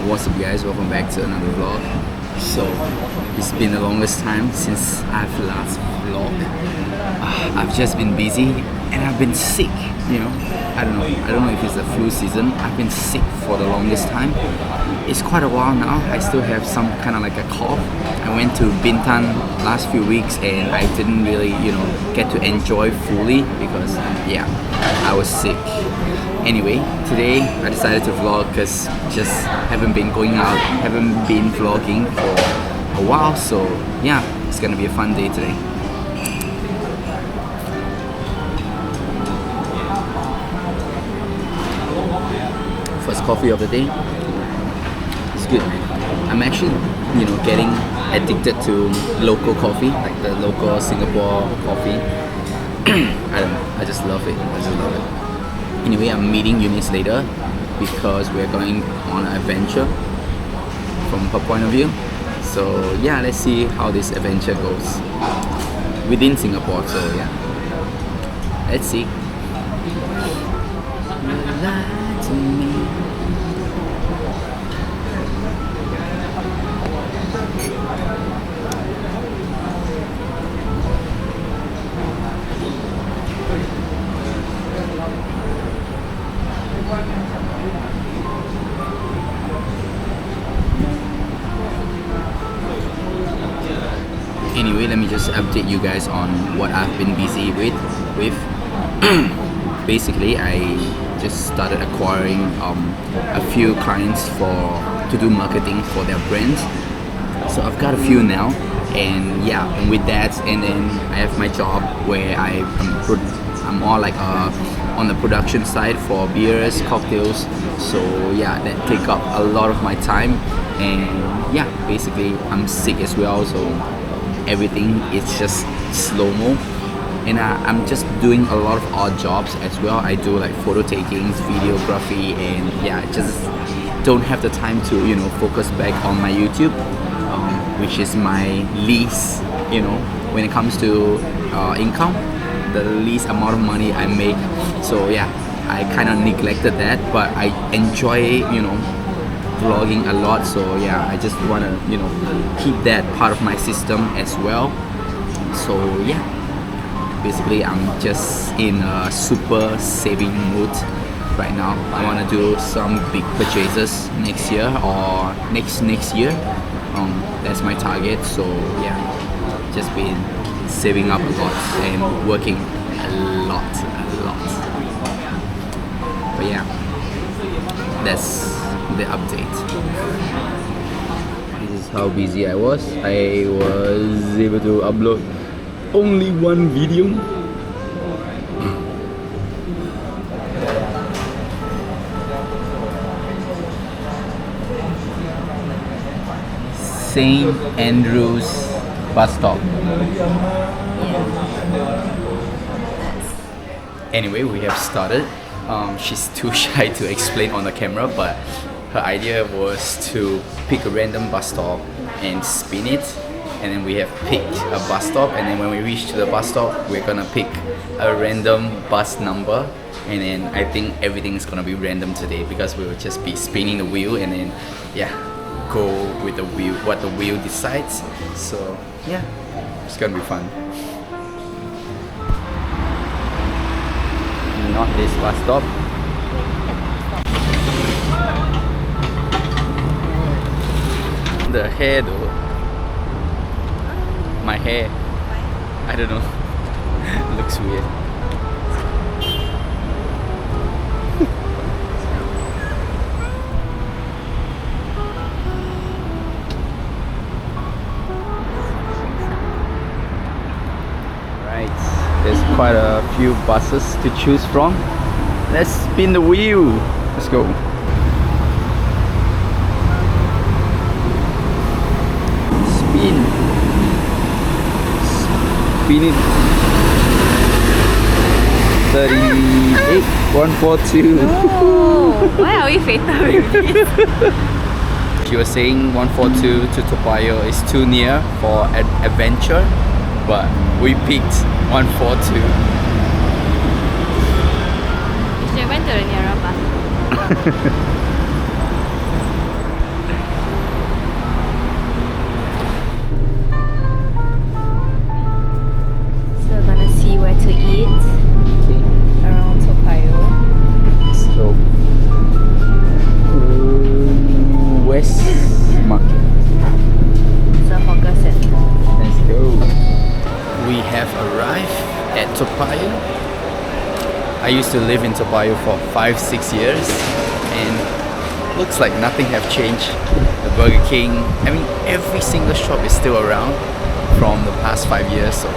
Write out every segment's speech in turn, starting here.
What's up guys, welcome back to another vlog. So it's been the longest time since I've last vlogged. I've just been busy and I've been sick, you know. I don't know if it's the flu season. I've been sick for the longest time. It's quite a while now. I still have some kind of like a cough. I went to Bintan last few weeks and I didn't really, get to enjoy fully because yeah, I was sick. Anyway, today I decided to vlog because just haven't been going out, haven't been vlogging for a while, so yeah, it's gonna be a fun day today. First coffee of the day. It's good, man. I'm actually, getting addicted to local coffee, like the local Singapore coffee. I don't know, I just love it. Anyway, I'm meeting Eunice later because we're going on an adventure from her point of view. So yeah, let's see how this adventure goes within Singapore. So yeah, let's see. Lie to me. Anyway, let me just update you guys on what I've been busy with. Basically, I just started acquiring a few clients to do marketing for their brands. So I've got a few now, and yeah, and with that, and then I have my job where I'm more like on the production side for beers, cocktails. So yeah, that take up a lot of my time, and yeah, basically I'm sick as well, so everything is just slow-mo, and I'm just doing a lot of odd jobs as well. I do like photo takings, videography, and yeah, just don't have the time to focus back on my YouTube, which is my least, when it comes to income, the least amount of money I make. So yeah, I kind of neglected that, but I enjoy vlogging a lot, so yeah, I just want to keep that part of my system as well. So yeah, basically I'm just in a super saving mood right now. I want to do some big purchases next year or next year. That's my target. So yeah, just been saving up a lot and working a lot. But yeah, that's the update. This is how busy I was. I was able to upload only one video. St. Andrew's bus stop. Anyway, we have started. She's too shy to explain on the camera, but her idea was to pick a random bus stop and spin it, and then we have picked a bus stop, and then when we reach to the bus stop, we're gonna pick a random bus number, and then I think everything is gonna be random today because we will just be spinning the wheel and then yeah, go with the wheel, what the wheel decides. So yeah, it's gonna be fun. Not this bus stop. The hair though. My hair. I don't know. Looks weird. Right. There's quite a few buses to choose from. Let's spin the wheel. Let's go. Spin it. 38, 142. Oh, why are we fatal with this? She was saying 142 to Toa Payoh is too near for an adventure, but we picked 142. You should have went to the nearer bus. used to live in Toa Payoh for 5-6 years, and looks like nothing have changed. The Burger King, I mean, every single shop is still around from the past 5 years. So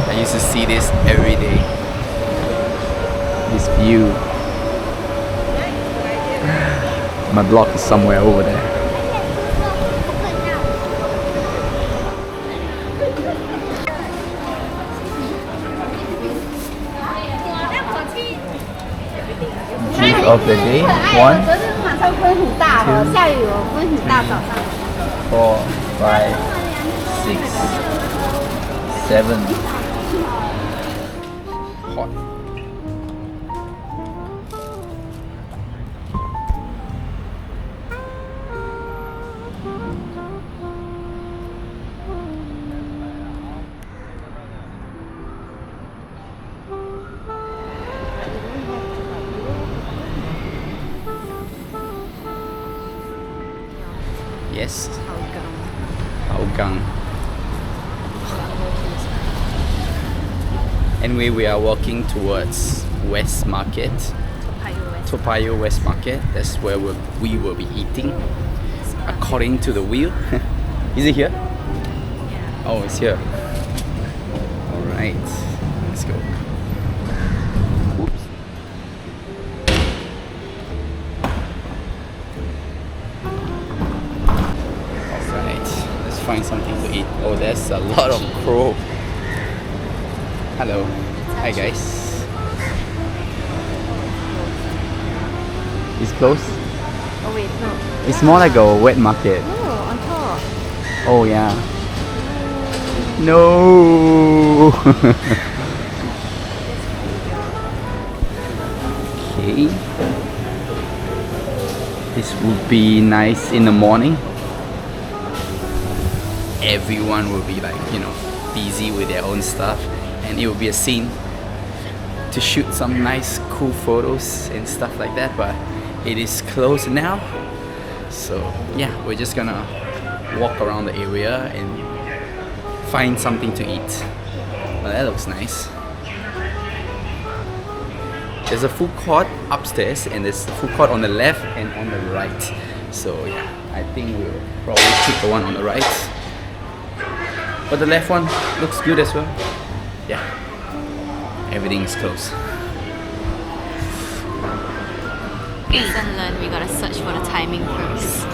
I used to see this every day. This view. My block is somewhere over there. Drink of the day. 1, 4, 5, 6, 7. Hot. Yes. Hougang. Anyway, we are walking towards West Market. Toa Payoh West Market. That's where we will be eating. According to the wheel. Is it here? Oh, it's here. Alright. Let's go. Oops. Find something to eat. Oh, there's a lot of crow. Hello. Hi guys. It's closed? Oh wait, no. It's more like a wet market. Oh, on top. Oh yeah. No. Okay. This would be nice in the morning. Everyone will be like, you know, busy with their own stuff, and it will be a scene to shoot some nice cool photos and stuff like that, but it is closed now. So yeah, we're just gonna walk around the area and find something to eat. Well, that looks nice. There's a food court upstairs, and there's a food court on the left and on the right. So yeah, I think we'll probably pick the one on the right. But the left one looks good as well. Yeah, everything is closed. Lesson learned, we gotta search for the timing first.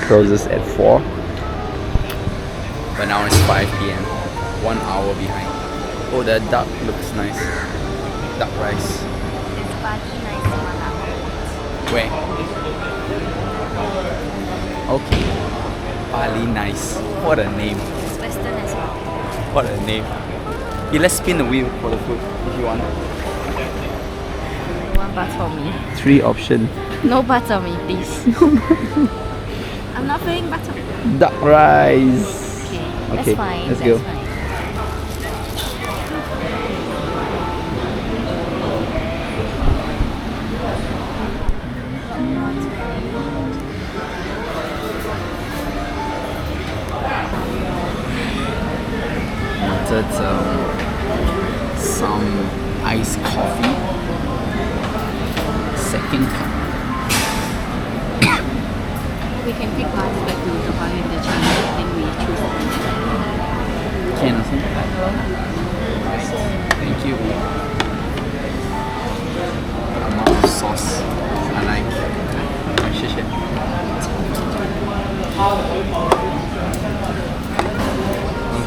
Closes at 4. But now it's 5 p.m. 1 hour behind. Oh, the duck looks nice. Duck rice. It's bagi nice one. Where? Okay. Bali nice. What a name. It's Western as well. What a name. Yeah, let's spin the wheel for the food if you want. One butter me. 3 options. No butter me, please. I'm not feeling butter. Duck rice. Okay, Okay, that's fine. let's that's go. Fine. Some iced coffee. Second cup. We can take bus back to Toa Payoh with the change, then we choose. Can or something? Thank you. Amount of sauce. I like.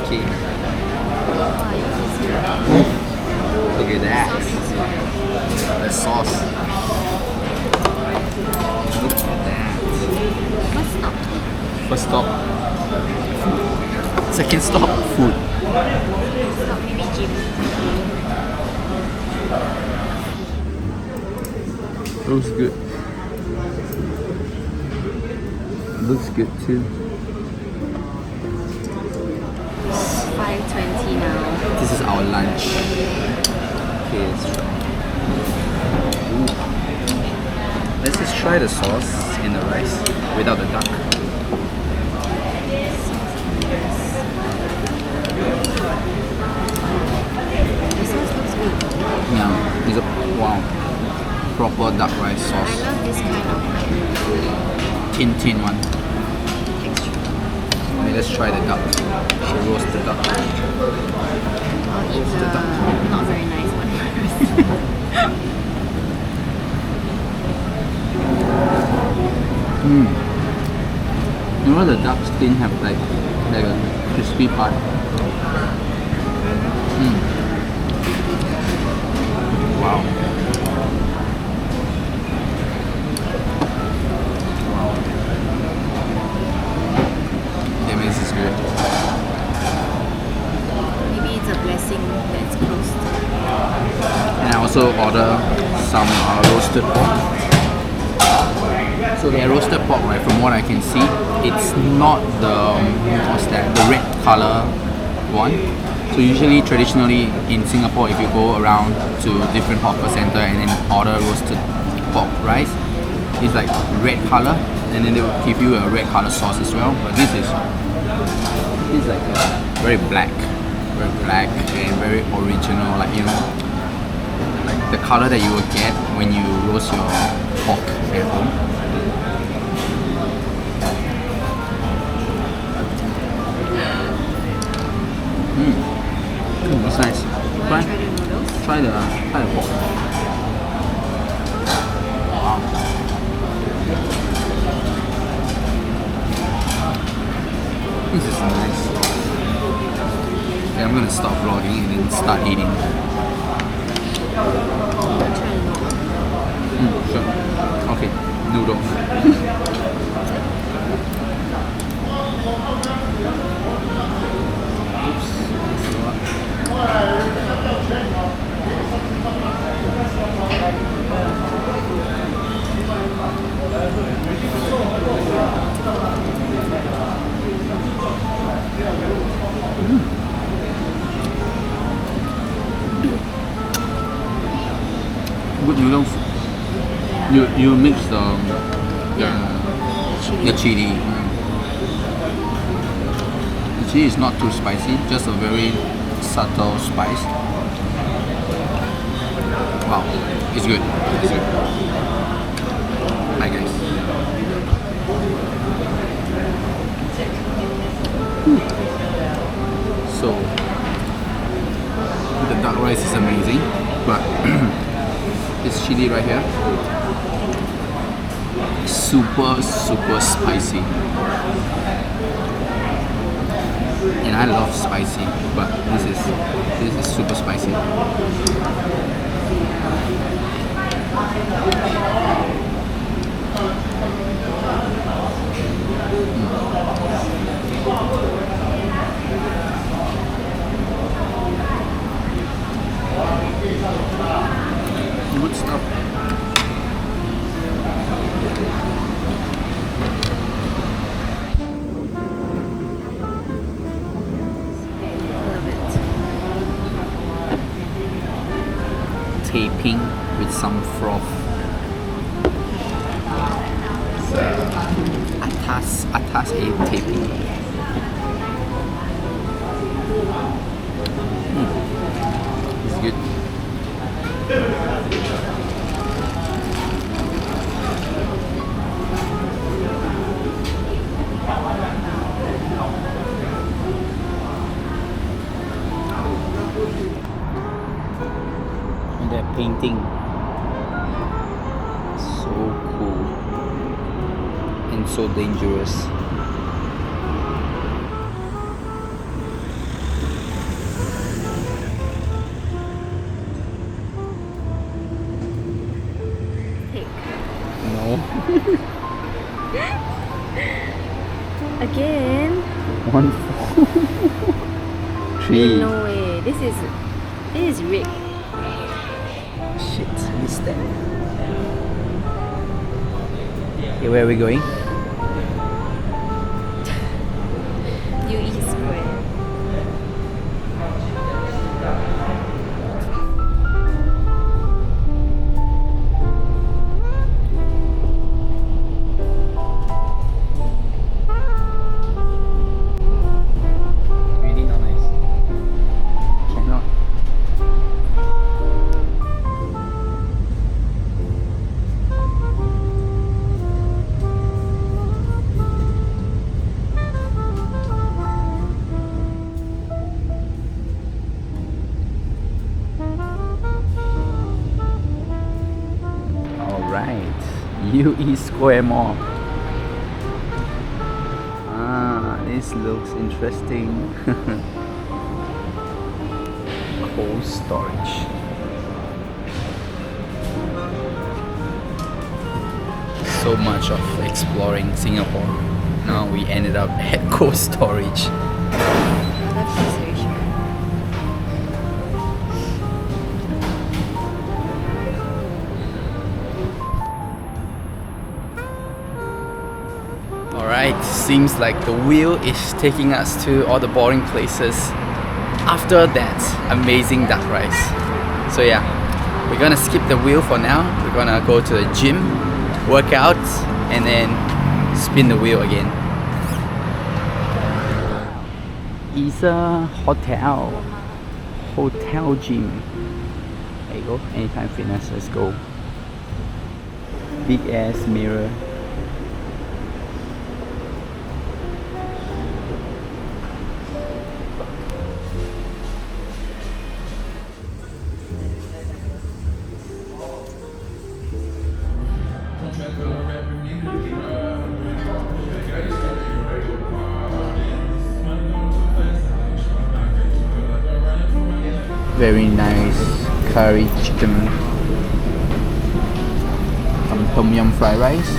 Okay. Look at that. The sauce. Look at that. First stop. Second stop, food. Stop, maybe gym. Looks good. Looks good too. 5:20 now. This is our lunch. Okay, let's try. Ooh. Let's just try the sauce in the rice without the duck. sauce looks good. Yeah, it's a wow, proper duck rice I sauce. love this kind of Tin one. texture. Okay, let's try the duck. She roast the duck. I'll eat the not very nice one first. You know the duck skin have like a crispy part. Wow. Damn, this is good. Maybe it's a blessing that it's closed. And I also order some roasted pork. So their roasted pork, right, from what I can see, it's not the what's that, the red color one. So usually, traditionally in Singapore, if you go around to different hawker center and then order roasted pork rice, it's like red color, and then they will give you a red color sauce as well. But this is like very black and very original, like, you know, like the color that you will get when you roast your pork at home. That's nice. Try the noodles. Try the pork. Wow. This is nice. Yeah, I'm gonna stop vlogging and then start eating. Try the noodles. Sure. Okay, noodles. Oops. Good noodles. You mix the chili. The chili is not too spicy, just a very subtle spice. Wow, it's good. It's good. Hi guys. So the duck rice is amazing, but this chili right here, super spicy. And I love spicy, but this is super spicy. Good stuff. Taping with some froth. Atas a taping. It's good. And they're painting. So cool. And so dangerous. Take. No. Again? 1, 4, 3. No way. This is rigged. Shit, missed that. Okay, where are we going? You eat square. Really not nice. Cannot. UE Square Mall. Ah, this looks interesting. Cold storage. So much of exploring Singapore. Now we ended up at cold storage. That's just reassuring. Alright, seems like the wheel is taking us to all the boring places after that amazing duck rice. So yeah, we're gonna skip the wheel for now. We're gonna go to the gym, work out, and then spin the wheel again. Isa Hotel Gym. There you go, Anytime Fitness, let's go. Big ass mirror. Very nice curry chicken, some tom yum fried rice.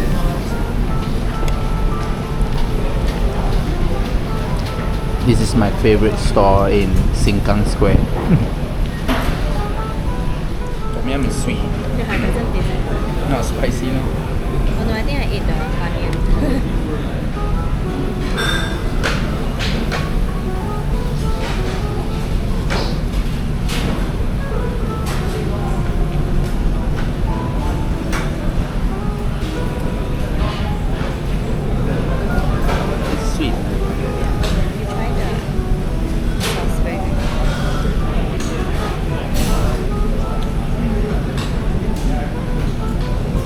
This is my favorite store in Sengkang Square. Tom yum is sweet, Yeah, it doesn't taste like. not spicy, no. Oh no, I think I ate the onion. It's sweet. You try the sauce very good.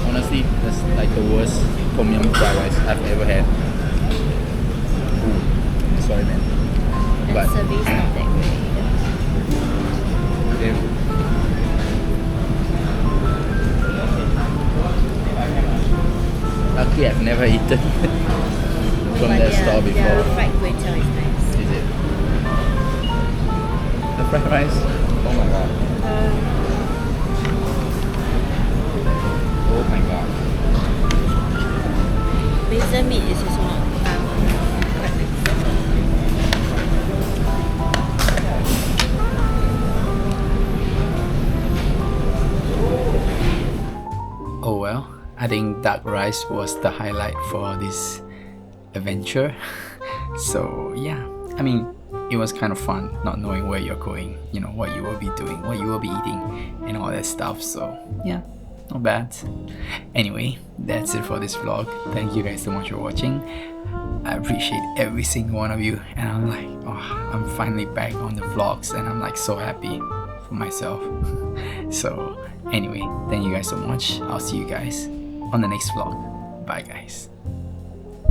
Honestly, that's like the worst tom yum fried rice I've ever had. Ooh, sorry man. And But service not that great. yeah. Luckily I've never eaten from But that store their before. fried kway teow is nice. Is it? The fried rice? Oh my god. Oh my god. Basil meat is also quite nice. Oh well, I think duck rice was the highlight for this adventure. So yeah, I mean, it was kind of fun not knowing where you're going, you know, what you will be doing, what you will be eating, and all that stuff. So yeah, not bad. Anyway, that's it for this vlog. Thank you guys so much for watching. I appreciate every single one of you, and I'm like, oh, I'm finally back on the vlogs, and I'm like so happy for myself. So anyway, thank you guys so much. I'll see you guys on the next vlog. Bye guys.